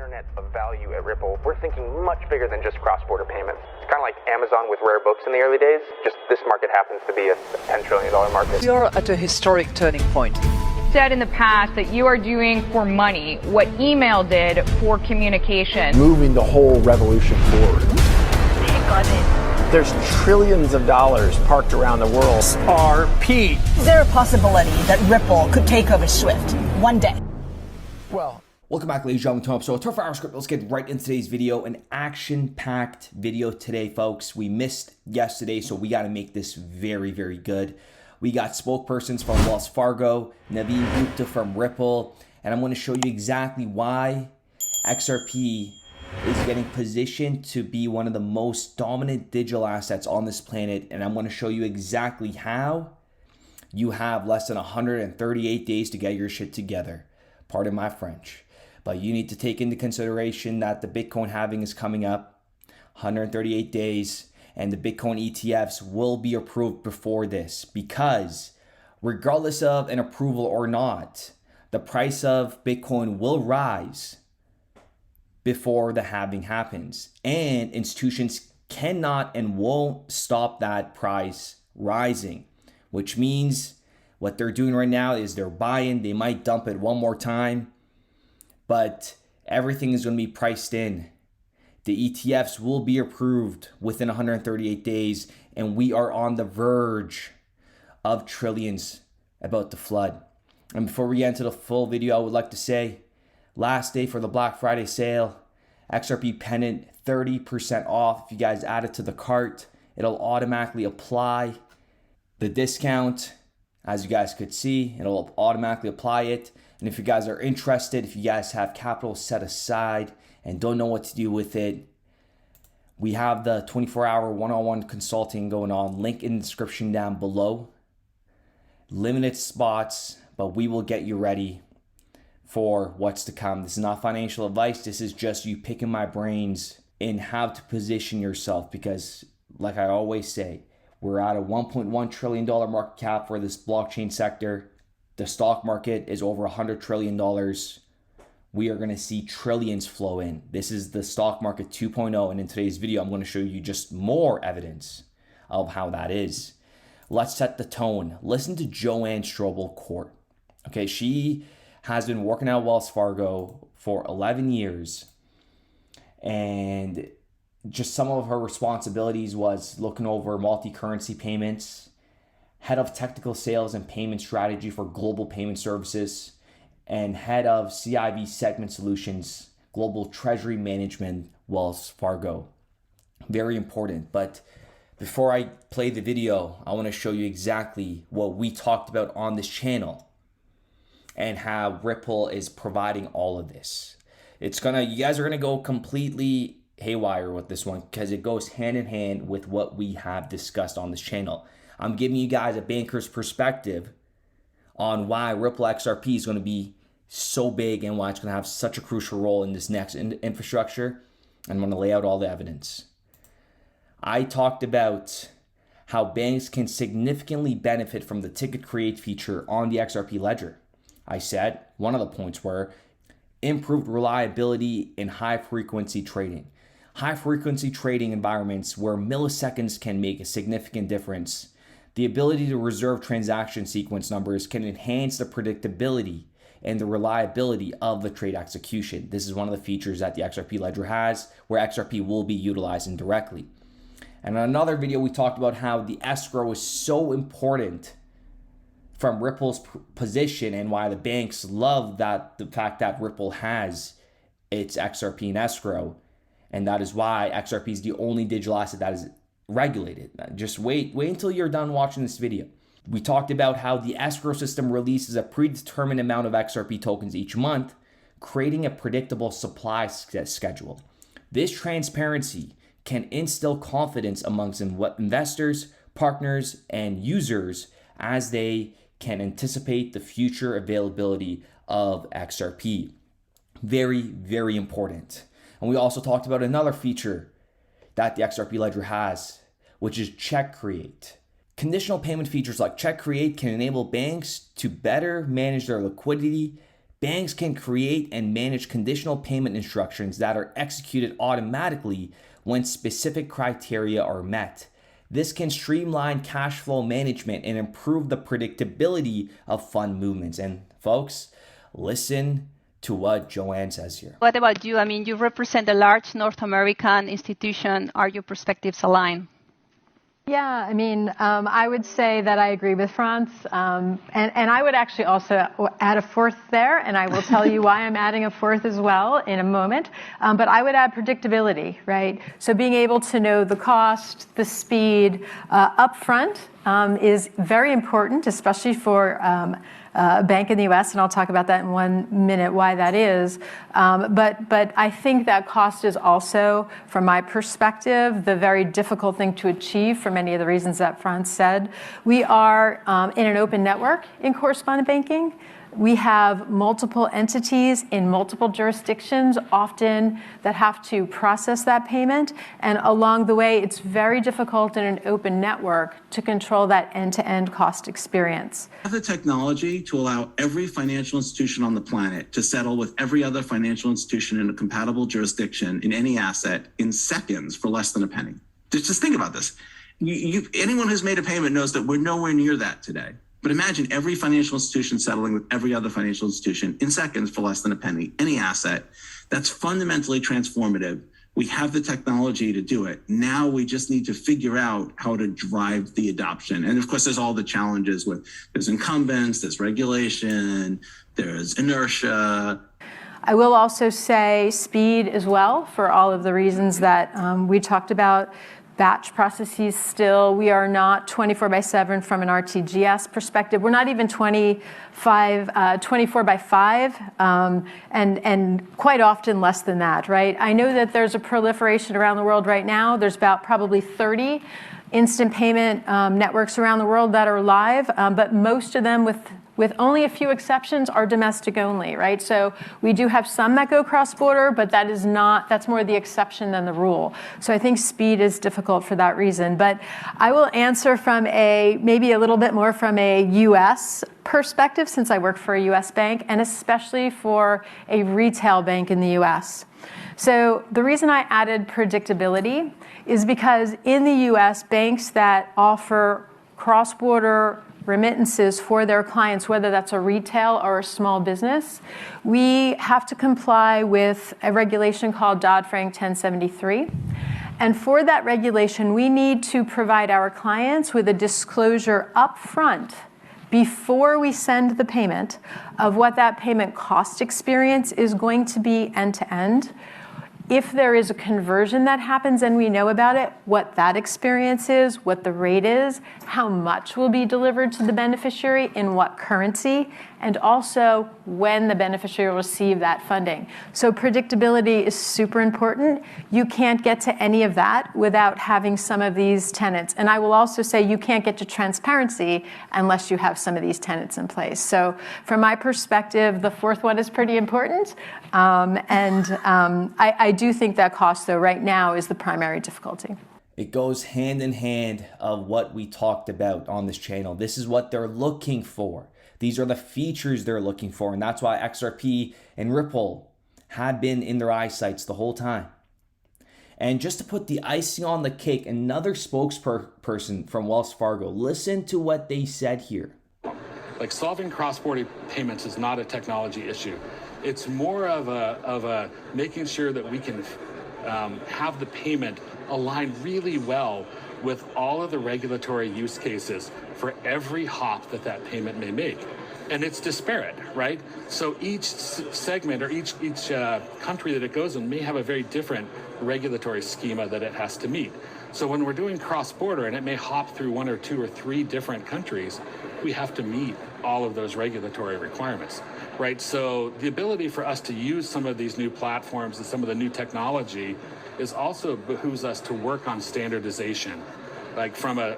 internet of value at Ripple, we're thinking much bigger than just cross-border payments. It's kind of like Amazon with rare books in the early days, just this market happens to be a $10 trillion market. We are at a historic turning point. Said in the past that you are doing for money what email did for communication. Moving the whole revolution forward. Take on it. There's trillions of dollars parked around the world. XRP. Is there a possibility that Ripple could take over Swift one day? Well, welcome back, ladies and gentlemen, to a 24-hour script. Let's get right into today's video. An action-packed video today, folks. We missed yesterday, so we got to make this very, very good. We got spokespersons from Wells Fargo, Naveen Gupta from Ripple, and I'm going to show you exactly why XRP is getting positioned to be one of the most dominant digital assets on this planet, and I'm going to show you exactly how you have less than 138 days to get your shit together. Pardon my French. But you need to take into consideration that the Bitcoin halving is coming up, 138 days, and the Bitcoin ETFs will be approved before this, because regardless of an approval or not, the price of Bitcoin will rise before the halving happens, and institutions cannot and won't stop that price rising, which means what they're doing right now is they're buying. They might dump it one more time, but everything is going to be priced in. The ETFs will be approved within 138 days, and we are on the verge of trillions about to flood. And before we get into the full video, I would like to say, last day for the Black Friday sale, XRP Pennant 30% off. If you guys add it to the cart, it'll automatically apply the discount. As you guys could see, it'll automatically apply it. And if you guys are interested, if you guys have capital set aside and don't know what to do with it, we have the 24-hour one-on-one consulting going on. Link in the description down below. Limited spots, but we will get you ready for what's to come. This is not financial advice. This is just you picking my brains in how to position yourself, because like I always say, we're at a $1.1 trillion market cap for this blockchain sector. The stock market is over $100 trillion. We are going to see trillions flow in. This is the stock market 2.0. And in today's video, I'm going to show you just more evidence of how that is. Let's set the tone. Listen to Joanne Strobel-Court. Okay, she has been working at Wells Fargo for 11 years. And just some of her responsibilities was looking over multi-currency payments, head of technical sales and payment strategy for global payment services, and head of CIB segment solutions, global treasury management, Wells Fargo. Very important. But before I play the video, I want to show you exactly what we talked about on this channel and how Ripple is providing all of this. You guys are gonna go completely haywire with this one, because it goes hand in hand with what we have discussed on this channel. I'm giving you guys a banker's perspective on why Ripple XRP is going to be so big and why it's going to have such a crucial role in this next infrastructure. I'm going to lay out all the evidence. I talked about how banks can significantly benefit from the ticket create feature on the XRP ledger. I said one of the points were improved reliability in high frequency trading. High frequency trading environments where milliseconds can make a significant difference. The ability to reserve transaction sequence numbers can enhance the predictability and the reliability of the trade execution. This is one of the features that the XRP ledger has, where XRP will be utilized indirectly. And in another video, we talked about how the escrow is so important from Ripple's position and why the banks love the fact that Ripple has its XRP in escrow. And that is why XRP is the only digital asset that is regulated. Just wait until you're done watching this video. We talked about how the escrow system releases a predetermined amount of XRP tokens each month, creating a predictable supply schedule. This transparency can instill confidence amongst investors, partners, and users as they can anticipate the future availability of XRP. Very, very important. And we also talked about another feature that the XRP ledger has, which is check create. Conditional payment features like check create can enable banks to better manage their liquidity banks can create and manage conditional payment instructions that are executed automatically when specific criteria are met. This can streamline cash flow management and improve the predictability of fund movements. And folks, listen to what Joanne says here. What about you? I mean, you represent a large North American institution. Are your perspectives aligned? Yeah, I mean, I would say that I agree with Franz, and I would actually also add a fourth there, and I will tell you why I'm adding a fourth as well in a moment. But I would add predictability, right? So being able to know the cost, the speed upfront is very important, especially for a bank in the U.S., and I'll talk about that in 1 minute, why that is. But I think that cost is also, from my perspective, the very difficult thing to achieve for many of the reasons that Franz said. We are in an open network in correspondent banking. We have multiple entities in multiple jurisdictions, often that have to process that payment. And along the way, it's very difficult in an open network to control that end-to-end cost experience. We have the technology to allow every financial institution on the planet to settle with every other financial institution in a compatible jurisdiction in any asset in seconds for less than a penny. Just think about this. Anyone who's made a payment knows that we're nowhere near that today. But imagine every financial institution settling with every other financial institution in seconds for less than a penny, any asset. That's fundamentally transformative. We have the technology to do it. Now we just need to figure out how to drive the adoption. And of course, there's all the challenges there's incumbents, there's regulation, there's inertia. I will also say speed as well, for all of the reasons that we talked about. Batch processes still, we are not 24/7 from an RTGS perspective. We're not even 24/5, and quite often less than that, right? I know that there's a proliferation around the world right now. There's about probably 30 instant payment networks around the world that are live, but most of them, with only a few exceptions, are domestic only, right? So we do have some that go cross-border, but that's more the exception than the rule. So I think speed is difficult for that reason. But I will answer from maybe a little bit more from a US perspective, since I work for a US bank, and especially for a retail bank in the US. So the reason I added predictability is because in the US, banks that offer cross-border remittances for their clients, whether that's a retail or a small business, we have to comply with a regulation called Dodd-Frank 1073. And for that regulation, we need to provide our clients with a disclosure upfront before we send the payment of what that payment cost experience is going to be end-to-end. If there is a conversion that happens and we know about it, what that experience is, what the rate is, how much will be delivered to the beneficiary, in what currency, and also when the beneficiary will receive that funding. So predictability is super important. You can't get to any of that without having some of these tenets. And I will also say you can't get to transparency unless you have some of these tenets in place. So from my perspective, the fourth one is pretty important. I do think that cost, though, right now is the primary difficulty. It goes hand in hand of what we talked about on this channel. This is what they're looking for. These are the features they're looking for. And that's why XRP and Ripple had been in their eyesights the whole time. And just to put the icing on the cake, another spokesperson from Wells Fargo, listen to what they said here. Like, solving cross-border payments is not a technology issue. It's more of a making sure that we can have the payment align really well with all of the regulatory use cases for every hop that payment may make. And it's disparate, right? So each segment or each country that it goes in may have a very different regulatory schema that it has to meet. So when we're doing cross-border and it may hop through 1 or 2 or 3 different countries, we have to meet all of those regulatory requirements, right? So the ability for us to use some of these new platforms and some of the new technology is also behooves us to work on standardization, like from a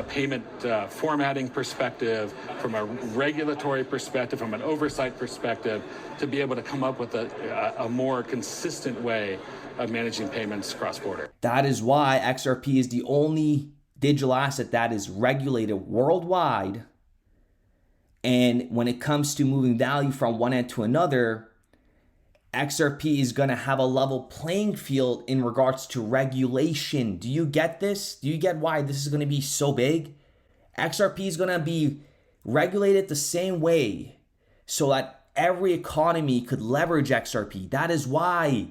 payment formatting perspective, from a regulatory perspective, from an oversight perspective, to be able to come up with a more consistent way of managing payments cross-border. That is why XRP is the only digital asset that is regulated worldwide And when it comes to moving value from one end to another, XRP is going to have a level playing field in regards to regulation. Do you get this? Do you get why this is going to be so big? XRP is going to be regulated the same way so that every economy could leverage XRP. That is why.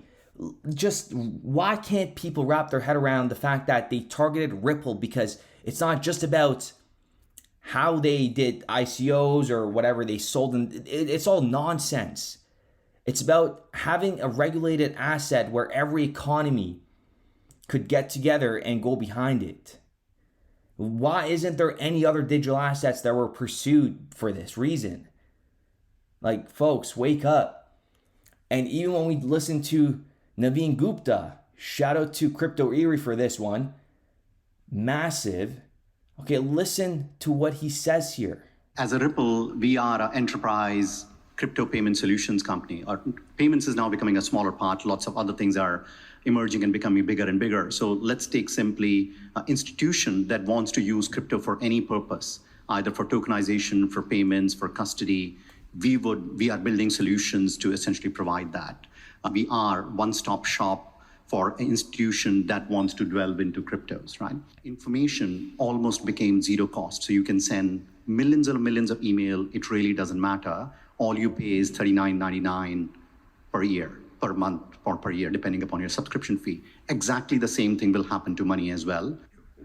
Just why can't people wrap their head around the fact that they targeted Ripple? Because it's not just about how they did ICOs or whatever they sold. And it's all nonsense. It's about having a regulated asset where every economy could get together and go behind it. Why isn't there any other digital assets that were pursued for this reason? Like, folks, wake up. And even when we listen to Naveen Gupta, shout out to Crypto Erie for this one, massive. Okay, listen to what he says here. As a Ripple, we are an enterprise crypto payment solutions company. Our payments is now becoming a smaller part. Lots of other things are emerging and becoming bigger and bigger. So let's take simply an institution that wants to use crypto for any purpose, either for tokenization, for payments, for custody. We are building solutions to essentially provide that. We are one-stop shop for an institution that wants to delve into cryptos, right? Information almost became zero cost. So you can send millions and millions of email. It really doesn't matter. All you pay is $39.99 per year, per month, or per year, depending upon your subscription fee. Exactly the same thing will happen to money as well.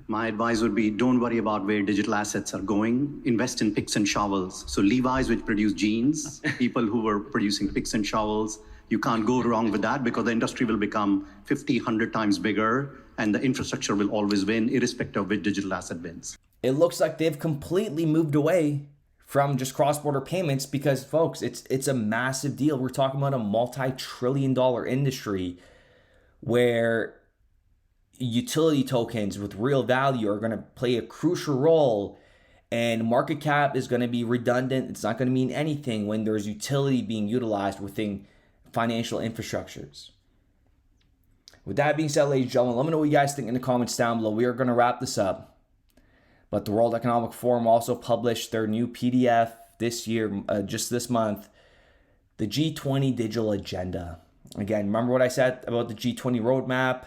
My advice would be, don't worry about where digital assets are going. Invest in picks and shovels. So Levi's, which produce jeans, people who were producing picks and shovels, you can't go wrong with that because the industry will become 50, 100 times bigger and the infrastructure will always win, irrespective of which digital asset wins. It looks like they've completely moved away from just cross-border payments because, folks, it's a massive deal. We're talking about a multi-trillion-dollar industry where utility tokens with real value are going to play a crucial role, and market cap is going to be redundant. It's not going to mean anything when there's utility being utilized within financial infrastructures. With that being said, ladies and gentlemen, let me know what you guys think in the comments down below. We are going to wrap this up. But the World Economic Forum also published their new PDF this year, just this month, the G20 Digital Agenda. Again, remember what I said about the G20 roadmap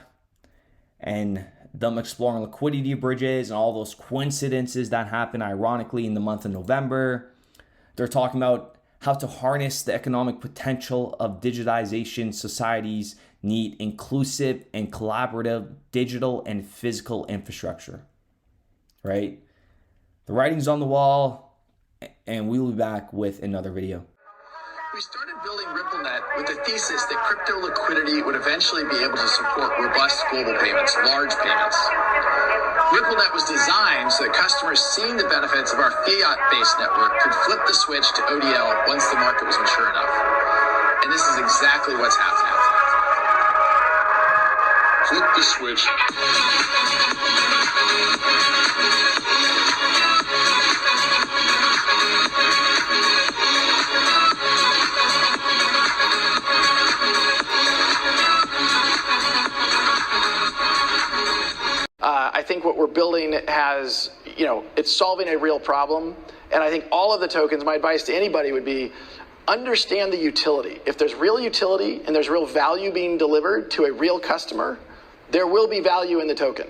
and them exploring liquidity bridges and all those coincidences that happened ironically in the month of November. They're talking about how to harness the economic potential of digitization. Societies need inclusive and collaborative digital and physical infrastructure. Right? The writing's on the wall, and we will be back with another video. We started building RippleNet with the thesis that crypto liquidity would eventually be able to support robust global payments, large payments. RippleNet was designed so that customers seeing the benefits of our fiat-based network could flip the switch to ODL once the market was mature enough. And this is exactly what's happening. Flip the switch. I think what we're building has, it's solving a real problem. And I think all of the tokens, my advice to anybody would be, understand the utility. If there's real utility and there's real value being delivered to a real customer, there will be value in the token.